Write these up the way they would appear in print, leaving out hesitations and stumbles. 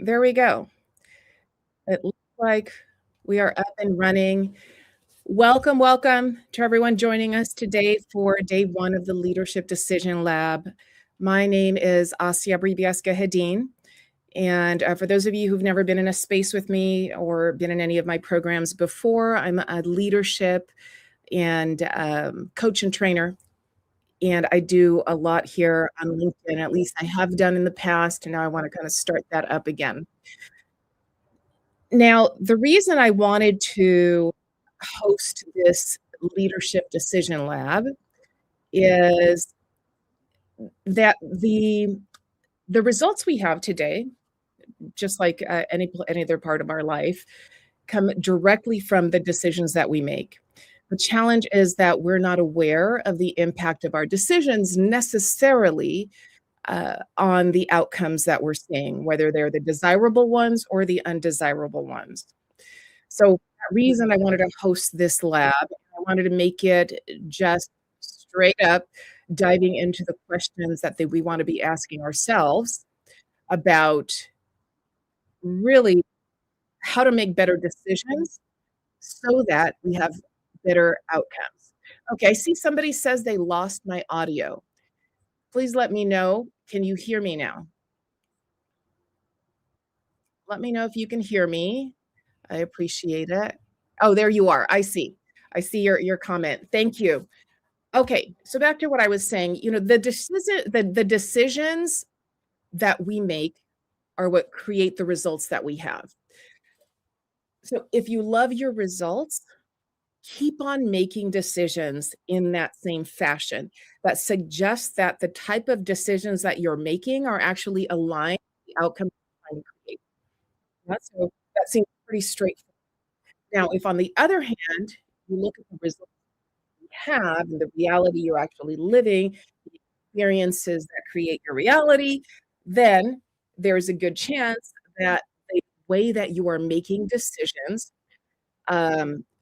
There we go. It looks like we are up and running. Welcome, welcome to everyone joining us today for day one of the Leadership Decision Lab. My name is Bribiesca-Hedin. And for those of you who've never been in a space with me or been in any of my programs before, I'm a leadership and coach and trainer. And I do a lot here on LinkedIn, at least I have done in the past, and now I want to kind of start that up again. Now, the reason I wanted to host this leadership decision lab is that the results we have today, just like any other part of our life, come directly from the decisions that we make. The challenge is that we're not aware of the impact of our decisions necessarily on the outcomes that we're seeing, whether they're the desirable ones or the undesirable ones. So that reason I wanted to host this lab, I wanted to make it just straight up diving into the questions that we want to be asking ourselves about really how to make better decisions so that we have better outcomes. Okay, I see somebody says they lost my audio. Please let me know. Can you hear me now? Let me know if you can hear me. I appreciate it. Oh, there you are. I see. I see your comment. Thank you. Okay, so back to what I was saying, the decisions that we make are what create the results that we have. So if you love your results, keep on making decisions in that same fashion. That suggests that the type of decisions that you're making are actually aligned with the outcome you're trying to create. So that seems pretty straightforward. Now, if on the other hand, you look at the results you have and the reality you're actually living, the experiences that create your reality, then there's a good chance that the way that you are making decisions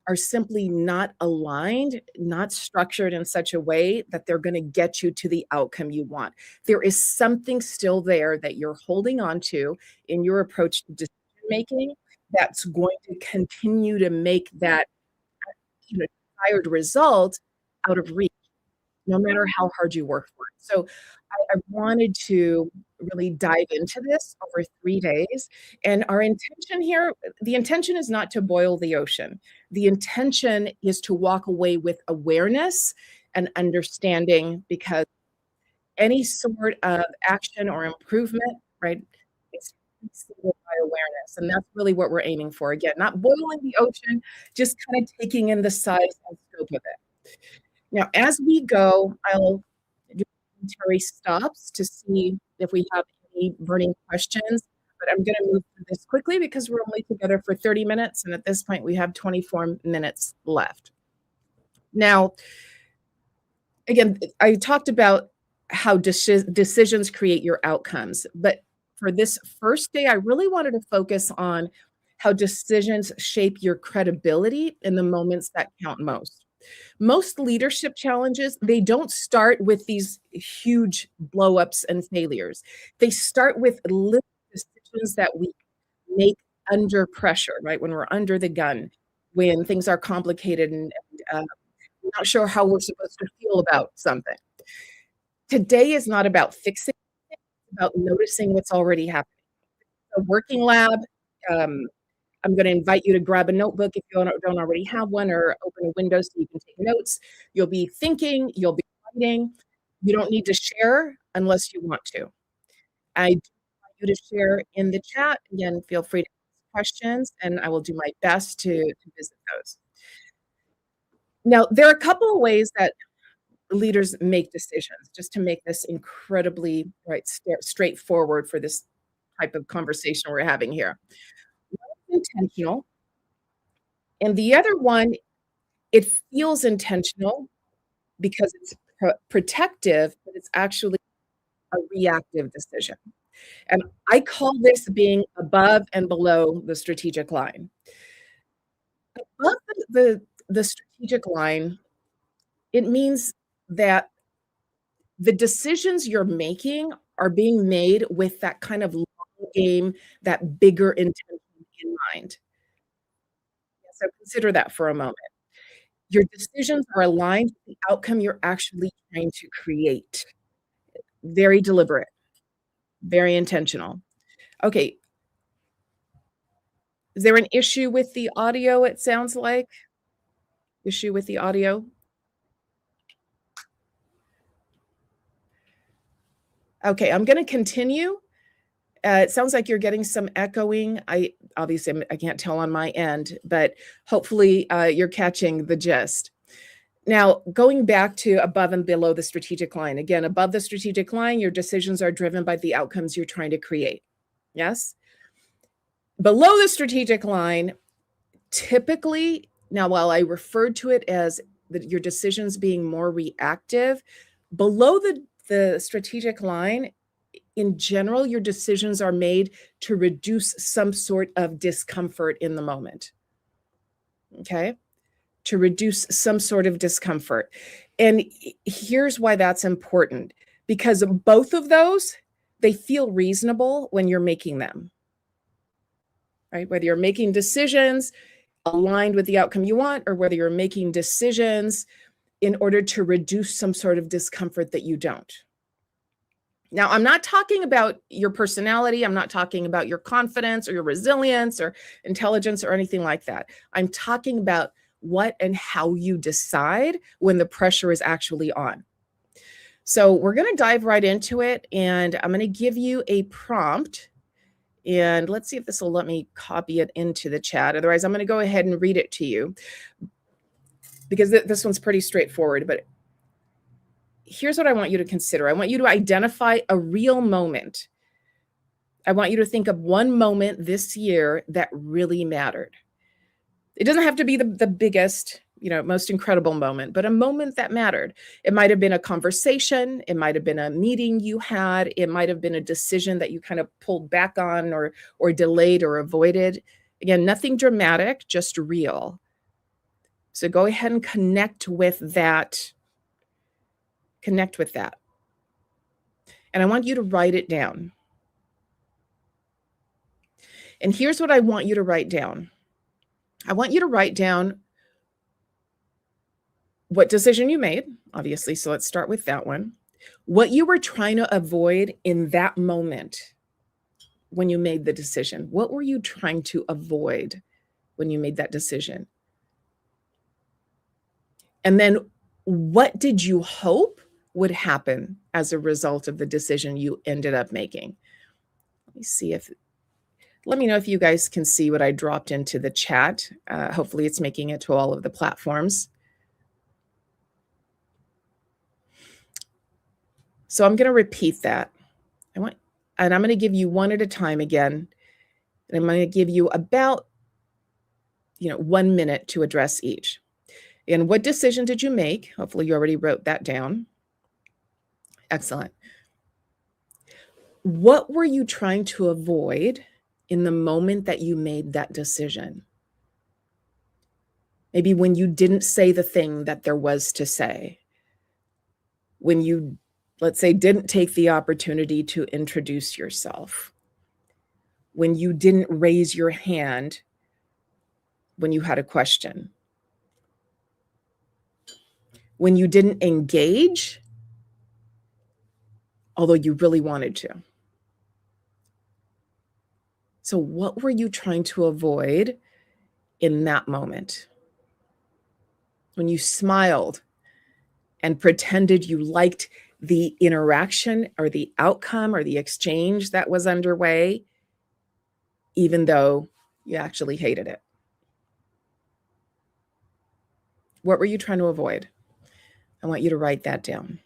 are simply not aligned, not structured in such a way that they're going to get you to the outcome you want. There is something still there that you're holding on to in your approach to decision making that's going to continue to make that desired result out of reach, no matter how hard you work for it. So I wanted to really dive into this over 3 days. And our intention here, the intention is not to boil the ocean. The intention is to walk away with awareness and understanding, because any sort of action or improvement, right, it's preceded by awareness. And that's really what we're aiming for. Again, not boiling the ocean, just kind of taking in the size and scope of it. Now, as we go, I'll do momentary stops to see if we have any burning questions, but I'm gonna move through this quickly because we're only together for 30 minutes, and at this point, we have 24 minutes left. Now, again, I talked about how decisions create your outcomes, but for this first day, I really wanted to focus on how decisions shape your credibility in the moments that count most. Most leadership challenges, they don't start with these huge blowups and failures. They start with little decisions that we make under pressure, right? When we're under the gun, when things are complicated and we're not sure how we're supposed to feel about something. Today is not about fixing it, it's about noticing what's already happening. A working lab, I'm gonna invite you to grab a notebook if you don't already have one, or open a window so you can take notes. You'll be thinking, you'll be writing. You don't need to share unless you want to. I do want you to share in the chat. Again, feel free to ask questions, and I will do my best to visit those. Now, there are a couple of ways that leaders make decisions, just to make this incredibly, right, straightforward for this type of conversation we're having here. One is intentional, and the other one, it feels intentional because it's protective, but it's actually a reactive decision. And I call this being above and below the strategic line. Above the strategic line, it means that the decisions you're making are being made with that kind of game, that bigger intention in mind. So consider that for a moment. Your decisions are aligned with the outcome you're actually trying to create. Very deliberate, very intentional. Okay, is there an issue with the audio, it sounds like? Issue with the audio? Okay, I'm gonna continue. It sounds like you're getting some echoing. I obviously, I can't tell on my end, but hopefully, you're catching the gist. Now, going back to above and below the strategic line. Again, above the strategic line, your decisions are driven by the outcomes you're trying to create. Yes? Below the strategic line, typically, now while I referred to it as your decisions being more reactive, below the strategic line, in general, your decisions are made to reduce some sort of discomfort in the moment. Okay? To reduce some sort of discomfort. And here's why that's important, because both of those, they feel reasonable when you're making them, right? Whether you're making decisions aligned with the outcome you want, or whether you're making decisions in order to reduce some sort of discomfort that you don't. Now, I'm not talking about your personality. I'm not talking about your confidence or your resilience or intelligence or anything like that. I'm talking about what and how you decide when the pressure is actually on. So we're going to dive right into it, and I'm going to give you a prompt. And let's see if this will let me copy it into the chat. Otherwise, I'm going to go ahead and read it to you because this one's pretty straightforward. But here's what I want you to consider. I want you to identify a real moment. I want you to think of one moment this year that really mattered. It doesn't have to be the biggest, most incredible moment, but a moment that mattered. It might have been a conversation. It might have been a meeting you had. It might have been a decision that you kind of pulled back on or delayed or avoided. Again, nothing dramatic, just real. So go ahead and connect with that. Connect with that. And I want you to write it down. And here's what I want you to write down. I want you to write down what decision you made, obviously. So let's start with that one. What you were trying to avoid in that moment when you made the decision. What were you trying to avoid when you made that decision? And then what did you hope would happen as a result of the decision you ended up making? Let me know if you guys can see what I dropped into the chat. Hopefully it's making it to all of the platforms. So I'm going to repeat that. And I'm going to give you one at a time again. And I'm going to give you about 1 minute to address each. And what decision did you make? Hopefully you already wrote that down. Excellent. What were you trying to avoid in the moment that you made that decision? Maybe when you didn't say the thing that there was to say. When you, let's say, didn't take the opportunity to introduce yourself. When you didn't raise your hand when you had a question. When you didn't engage, although you really wanted to. So what were you trying to avoid in that moment? When you smiled and pretended you liked the interaction or the outcome or the exchange that was underway, even though you actually hated it. What were you trying to avoid? I want you to write that down.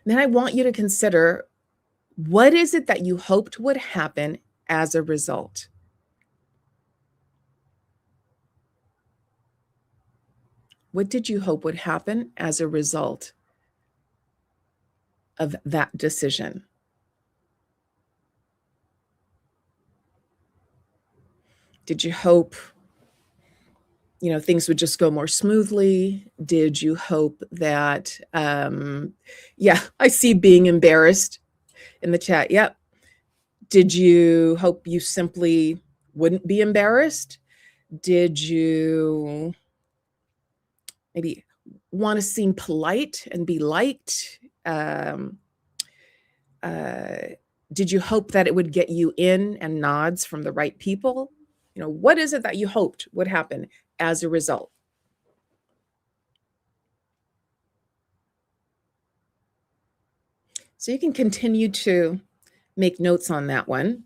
Then I want you to consider, what is it that you hoped would happen as a result? What did you hope would happen as a result of that decision? Did you hope things would just go more smoothly? Did you hope that, yeah, I see being embarrassed in the chat. Yep. Did you hope you simply wouldn't be embarrassed? Did you maybe want to seem polite and be liked? Um, uh, did you hope that it would get you in and nods from the right people? What is it that you hoped would happen as a result? So you can continue to make notes on that one.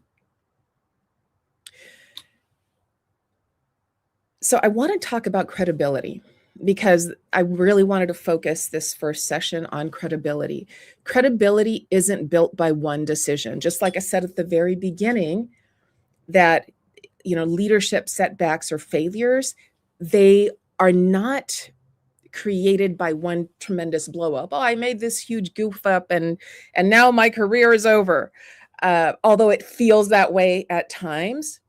So I want to talk about credibility because I really wanted to focus this first session on credibility. Credibility isn't built by one decision. Just like I said at the very beginning, that leadership setbacks or failures, they are not created by one tremendous blow up. Oh, I made this huge goof up and now my career is over. Although it feels that way at times,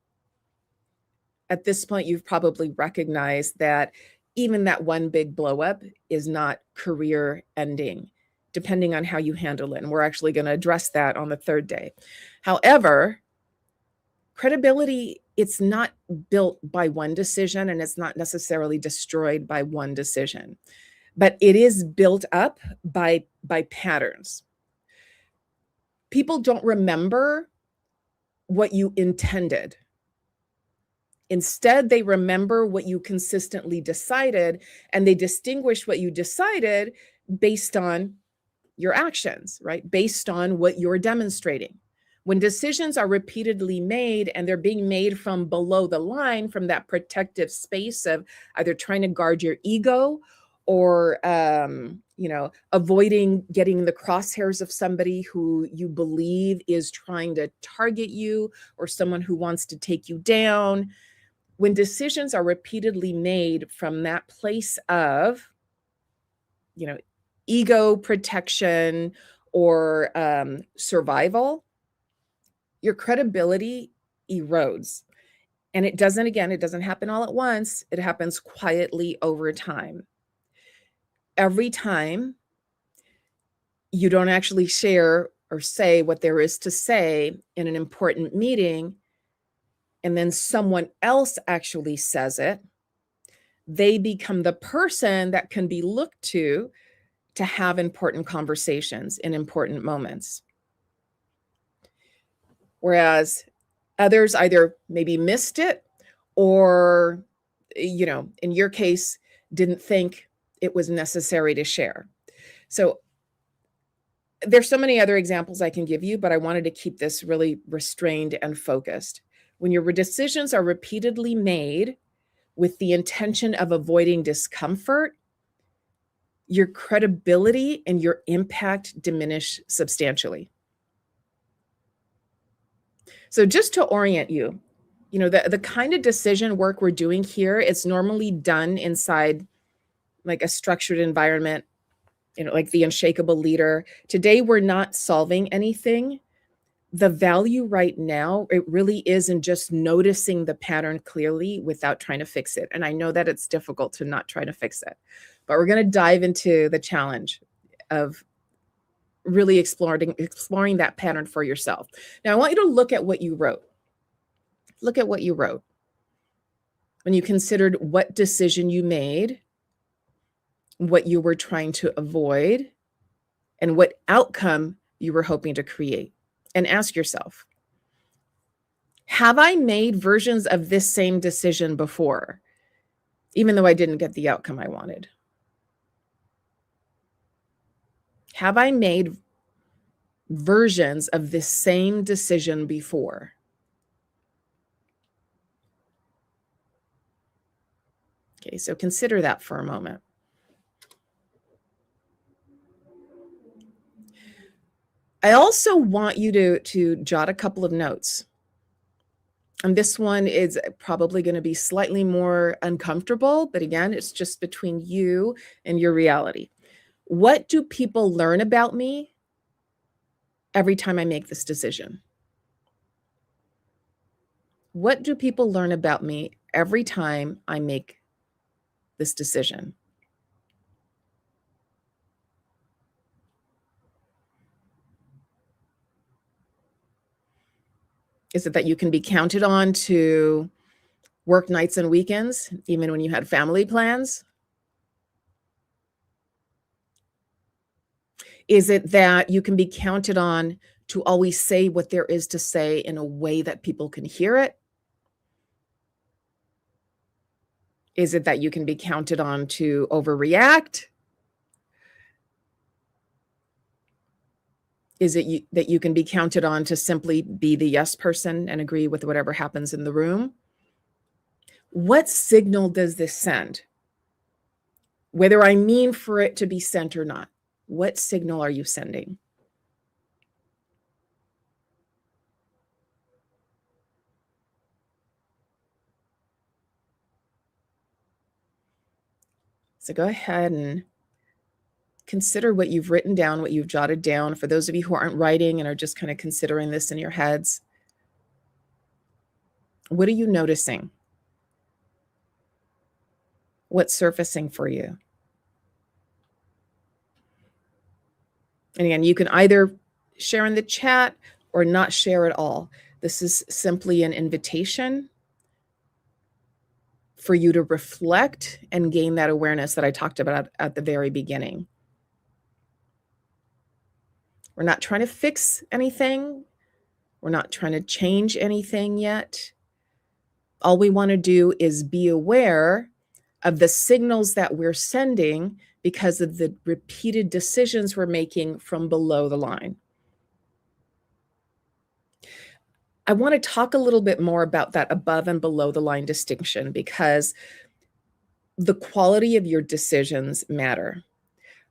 at this point, you've probably recognized that even that one big blow up is not career ending, depending on how you handle it. And we're actually going to address that on the third day. However, credibility, it's not built by one decision and it's not necessarily destroyed by one decision, but it is built up by patterns. People don't remember what you intended. Instead, they remember what you consistently decided, and they distinguish what you decided based on your actions, right? Based on what you're demonstrating. When decisions are repeatedly made and they're being made from below the line, from that protective space of either trying to guard your ego or, avoiding getting the crosshairs of somebody who you believe is trying to target you or someone who wants to take you down. When decisions are repeatedly made from that place of, ego protection or survival, your credibility erodes. And it doesn't happen all at once. It happens quietly over time. Every time you don't actually share or say what there is to say in an important meeting, and then someone else actually says it, they become the person that can be looked to have important conversations in important moments. Whereas others either maybe missed it or, in your case, didn't think it was necessary to share. So there's so many other examples I can give you, but I wanted to keep this really restrained and focused. When your decisions are repeatedly made with the intention of avoiding discomfort, your credibility and your impact diminish substantially. So just to orient you, the kind of decision work we're doing here, it's normally done inside like a structured environment, like the unshakable leader. Today, we're not solving anything. The value right now, it really is in just noticing the pattern clearly without trying to fix it. And I know that it's difficult to not try to fix it, but we're going to dive into the challenge of really exploring that pattern for yourself. Now, I want you to look at what you wrote. Look at what you wrote when you considered what decision you made, what you were trying to avoid, and what outcome you were hoping to create. And ask yourself, have I made versions of this same decision before, even though I didn't get the outcome I wanted? Have I made versions of this same decision before? Okay, so consider that for a moment. I also want you to jot a couple of notes. And this one is probably going to be slightly more uncomfortable, but again, it's just between you and your reality. What do people learn about me every time I make this decision? What do people learn about me every time I make this decision? Is it that you can be counted on to work nights and weekends, even when you had family plans? Is it that you can be counted on to always say what there is to say in a way that people can hear it? Is it that you can be counted on to overreact? Is it that you can be counted on to simply be the yes person and agree with whatever happens in the room? What signal does this send? Whether I mean for it to be sent or not, what signal are you sending? So go ahead and consider what you've written down, what you've jotted down. For those of you who aren't writing and are just kind of considering this in your heads, what are you noticing? What's surfacing for you? And again, you can either share in the chat or not share at all. This is simply an invitation for you to reflect and gain that awareness that I talked about at the very beginning. We're not trying to fix anything. We're not trying to change anything yet. All we want to do is be aware of the signals that we're sending because of the repeated decisions we're making from below the line. I want to talk a little bit more about that above and below the line distinction because the quality of your decisions matter.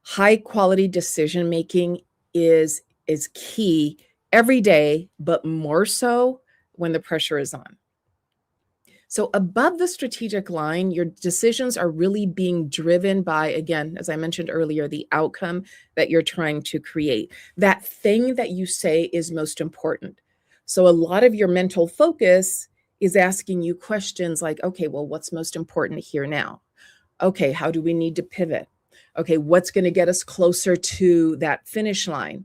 High quality decision making is key every day, but more so when the pressure is on. So above the strategic line, your decisions are really being driven by, again, as I mentioned earlier, the outcome that you're trying to create. That thing that you say is most important. So a lot of your mental focus is asking you questions like, okay, well, what's most important here now? Okay, how do we need to pivot? Okay, what's going to get us closer to that finish line?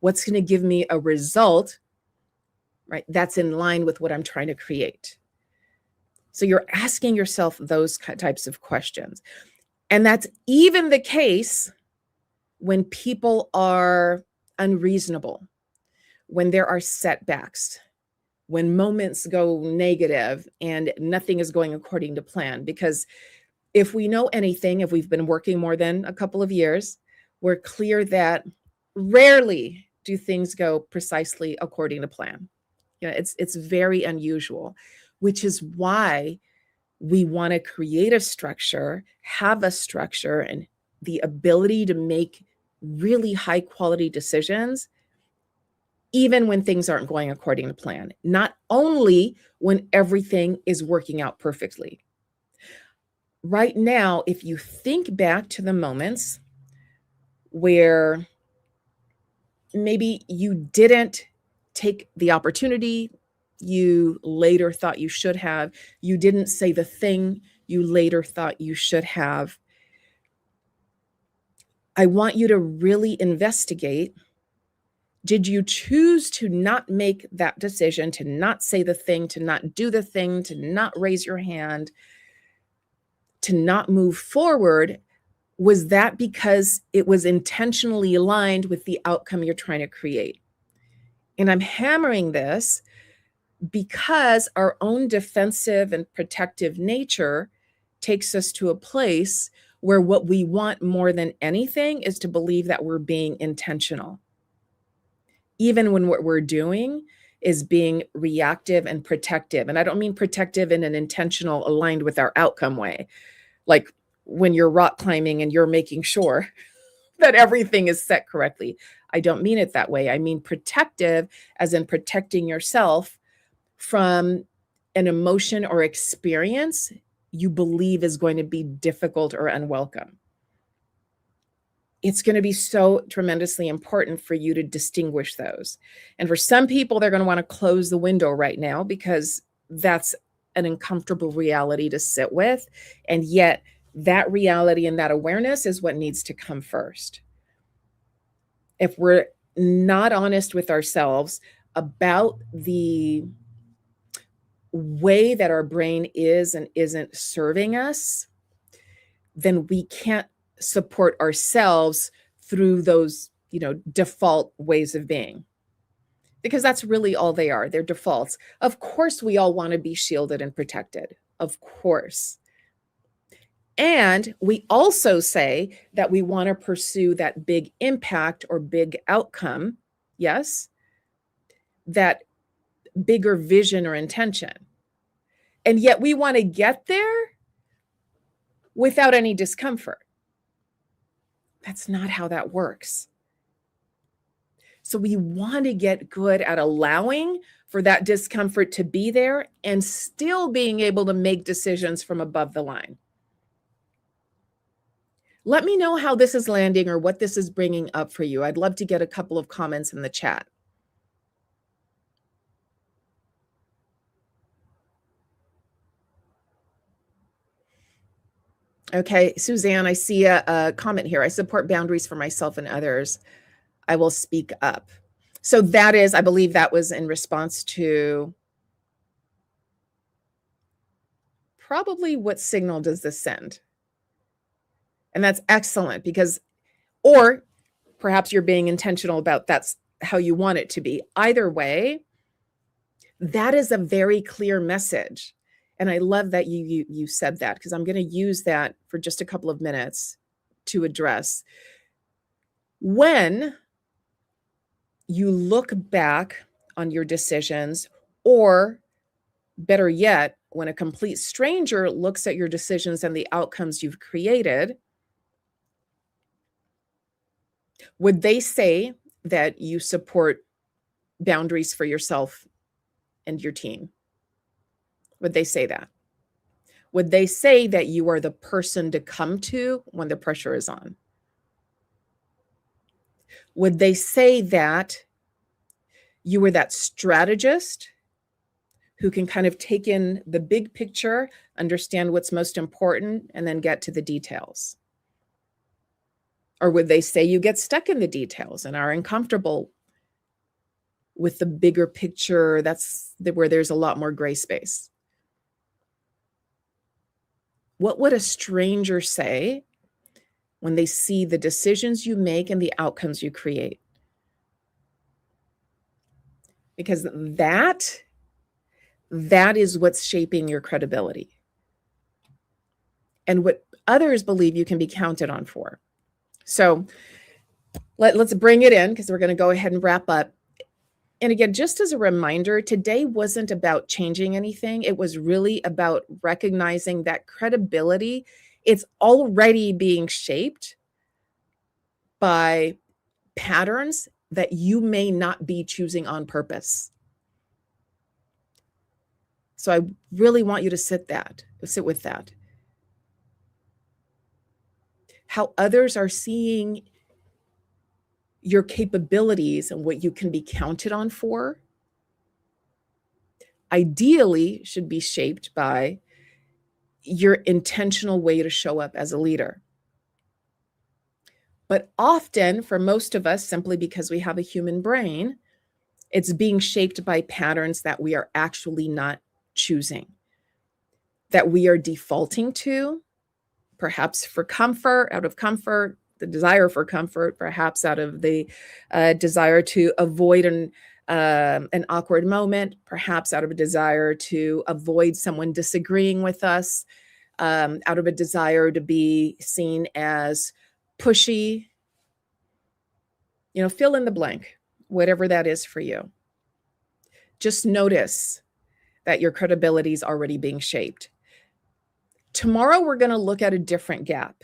What's going to give me a result, right? That's in line with what I'm trying to create. So you're asking yourself those types of questions. And that's even the case when people are unreasonable, when there are setbacks, when moments go negative and nothing is going according to plan. Because if we know anything, if we've been working more than a couple of years, we're clear that rarely do things go precisely according to plan. You know, it's very unusual, which is why we want to create a structure, have a structure, and the ability to make really high quality decisions, even when things aren't going according to plan, not only when everything is working out perfectly. Right now, if you think back to the moments where maybe you didn't take the opportunity you later thought you should have, you didn't say the thing you later thought you should have, I want you to really investigate. Did you choose to not make that decision, to not say the thing, to not do the thing, to not raise your hand, to not move forward? Was that because it was intentionally aligned with the outcome you're trying to create? And I'm hammering this because our own defensive and protective nature takes us to a place where what we want more than anything is to believe that we're being intentional, even when what we're doing is being reactive and protective. And I don't mean protective in an intentional, aligned with our outcome way, like when you're rock climbing and you're making sure that everything is set correctly. I don't mean it that way. I mean protective as in protecting yourself from an emotion or experience you believe is going to be difficult or unwelcome. It's going to be so tremendously important for you to distinguish those. And for some people, they're going to want to close the window right now because that's an uncomfortable reality to sit with. And yet That reality and that awareness is what needs to come first. If we're not honest with ourselves about the way that our brain is and isn't serving us, then we can't support ourselves through those, default ways of being. Because that's really all they are. They're defaults. Of course, we all want to be shielded and protected. Of course. And we also say that we want to pursue that big impact or big outcome. Yes. That bigger vision or intention. And yet we want to get there without any discomfort. That's not how that works. So we want to get good at allowing for that discomfort to be there and still being able to make decisions from above the line. Let me know how this is landing or what this is bringing up for you. I'd love to get a couple of comments in the chat. Okay, Suzanne, I see a comment here. I support boundaries for myself and others. I will speak up. So that is, I believe that was in response to probably what signal does this send? And that's excellent because, or perhaps you're being intentional about that's how you want it to be. Either way, that is a very clear message. And I love that you said that because I'm going to use that for just a couple of minutes to address. When you look back on your decisions, or better yet, when a complete stranger looks at your decisions and the outcomes you've created, would they say that you support boundaries for yourself and your team? Would they say that? Would they say that you are the person to come to when the pressure is on? Would they say that you were that strategist who can kind of take in the big picture, understand what's most important, and then get to the details? Or would they say you get stuck in the details and are uncomfortable with the bigger picture? That's where there's a lot more gray space. What would a stranger say when they see the decisions you make and the outcomes you create? Because that is what's shaping your credibility and what others believe you can be counted on for. So let's bring it in because we're going to go ahead and wrap up. And again, just as a reminder, today wasn't about changing anything. It was really about recognizing that credibility, it's already being shaped by patterns that you may not be choosing on purpose. So I really want you to sit with that. How others are seeing your capabilities and what you can be counted on for, ideally should be shaped by your intentional way to show up as a leader. But often, for most of us, simply because we have a human brain, it's being shaped by patterns that we are actually not choosing, that we are defaulting to, perhaps for comfort, out of comfort, the desire for comfort, perhaps out of the desire to avoid an awkward moment, perhaps out of a desire to avoid someone disagreeing with us, out of a desire to be seen as pushy, fill in the blank, whatever that is for you. Just notice that your credibility is already being shaped. Tomorrow, we're going to look at a different gap.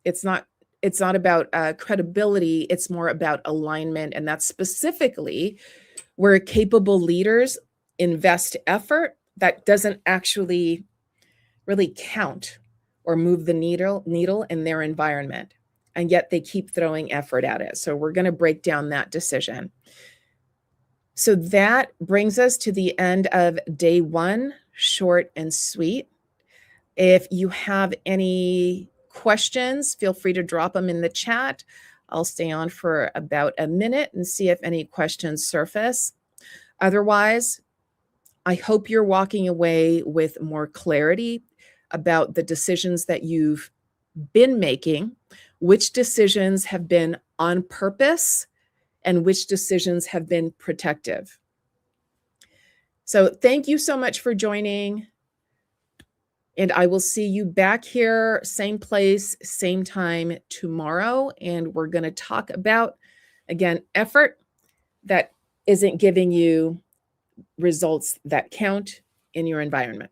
It's not about credibility. It's more about alignment. And that's specifically where capable leaders invest effort that doesn't actually really count or move the needle in their environment. And yet they keep throwing effort at it. So we're going to break down that decision. So that brings us to the end of day one, short and sweet. If you have any questions, feel free to drop them in the chat. I'll stay on for about a minute and see if any questions surface. Otherwise, I hope you're walking away with more clarity about the decisions that you've been making, which decisions have been on purpose, and which decisions have been protective. So thank you so much for joining. And I will see you back here, same place, same time tomorrow. And we're going to talk about, again, effort that isn't giving you results that count in your environment.